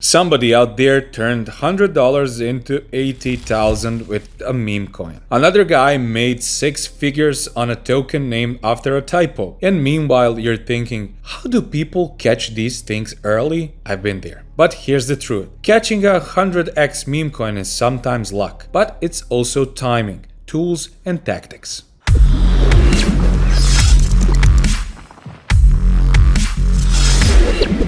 Somebody out there turned $100 into 80,000 with a meme coin. Another guy made 6 figures on a token named after a typo. And meanwhile, you're thinking, how do people catch these things early? I've been there. But here's the truth. Catching a 100x meme coin is sometimes luck, but it's also timing, tools, and tactics.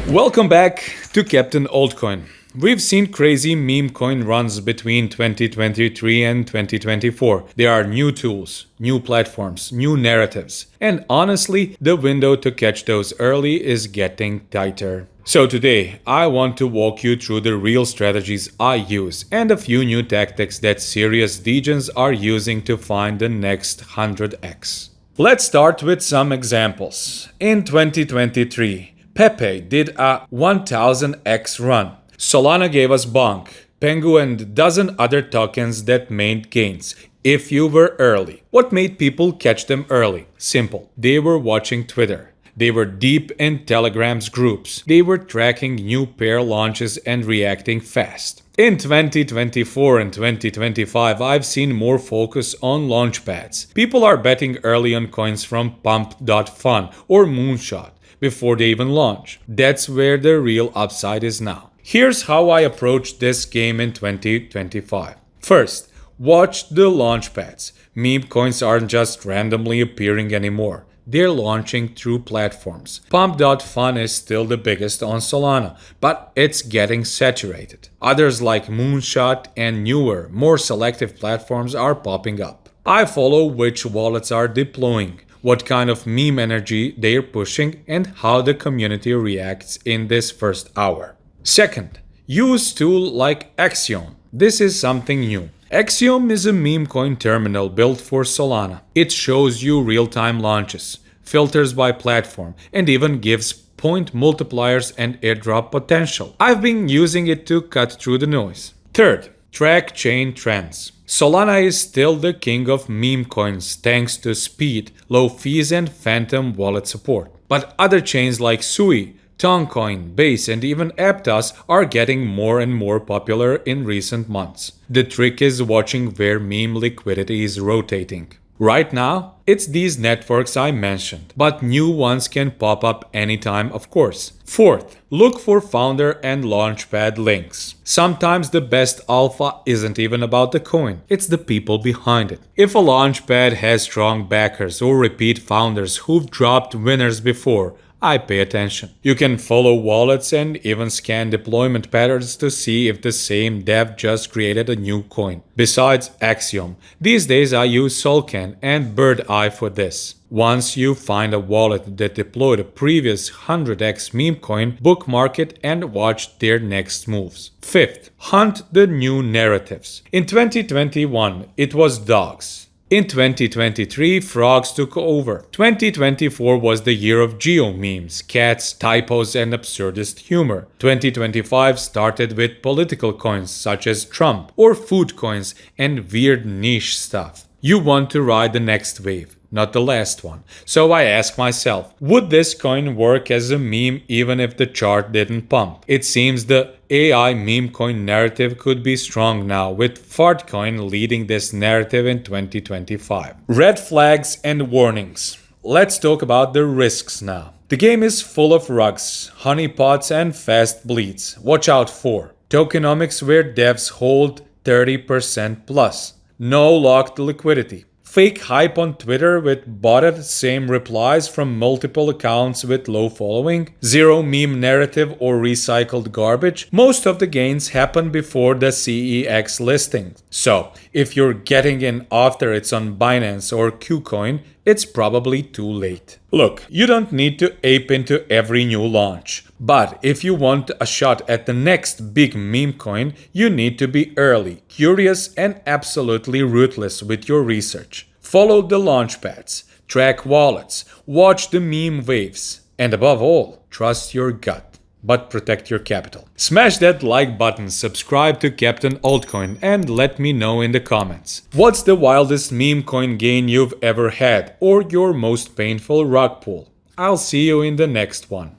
Welcome back to Captain Altcoin. We've seen crazy meme coin runs between 2023 and 2024. There are new tools, new platforms, new narratives. And honestly, the window to catch those early is getting tighter. So today, I want to walk you through the real strategies I use and a few new tactics that serious degens are using to find the next 100x. Let's start with some examples. In 2023, Pepe did a 1000x run. Solana gave us Bonk, Pengu, and a dozen other tokens that made gains if you were early. What made people catch them early? Simple. They were watching Twitter. They were deep in Telegram's groups. They were tracking new pair launches and reacting fast. In 2024 and 2025, I've seen more focus on launchpads. People are betting early on coins from Pump.fun or Moonshot before they even launch. That's where the real upside is now. Here's how I approached this game in 2025. First, watch the launchpads. Meme coins aren't just randomly appearing anymore. They're launching through platforms. Pump.fun is still the biggest on Solana, but it's getting saturated. Others like Moonshot and newer, more selective platforms are popping up. I follow which wallets are deploying, what kind of meme energy they're pushing, and how the community reacts in this first hour. Second, use tool like Axiom. This is something new. Axiom is a meme coin terminal built for Solana. It shows you real-time launches, filters by platform, and even gives point multipliers and airdrop potential. I've been using it to cut through the noise. Third, track chain trends. Solana is still the king of meme coins thanks to speed, low fees, and phantom wallet support. But other chains like Sui, Toncoin, Base, and even Aptos are getting more and more popular in recent months. The trick is watching where meme liquidity is rotating. Right now, it's these networks I mentioned, but new ones can pop up anytime, of course. Fourth, look for founder and launchpad links. Sometimes the best alpha isn't even about the coin, it's the people behind it. If a launchpad has strong backers or repeat founders who've dropped winners before, I pay attention. You can follow wallets and even scan deployment patterns to see if the same dev just created a new coin. Besides Axiom, these days I use Solscan and Birdeye for this. Once you find a wallet that deployed a previous 100x meme coin, bookmark it and watch their next moves. Fifth, hunt the new narratives. In 2021, it was dogs. In 2023, frogs took over. 2024 was the year of geo memes, cats, typos, and absurdist humor. 2025 started with political coins such as Trump, or food coins and weird niche stuff. You want to ride the next wave, not the last one. So I ask myself, would this coin work as a meme even if the chart didn't pump? It seems the AI meme coin narrative could be strong now, with Fartcoin leading this narrative in 2025. Red flags and warnings. Let's talk about the risks now. The game is full of rugs, honeypots, and fast bleeds. Watch out for tokenomics where devs hold 30% plus. No locked liquidity. Fake hype on Twitter with botted same replies from multiple accounts with low following, zero meme narrative or recycled garbage. Most of the gains happen before the CEX listing. So, if you're getting in after it's on Binance or KuCoin, it's probably too late. Look, you don't need to ape into every new launch. But if you want a shot at the next big meme coin, you need to be early, curious, and absolutely ruthless with your research. Follow the launchpads, track wallets, watch the meme waves, and above all, trust your gut. But protect your capital. Smash that like button, subscribe to Captain Altcoin, and let me know in the comments. What's the wildest meme coin gain you've ever had, or your most painful rug pull? I'll see you in the next one.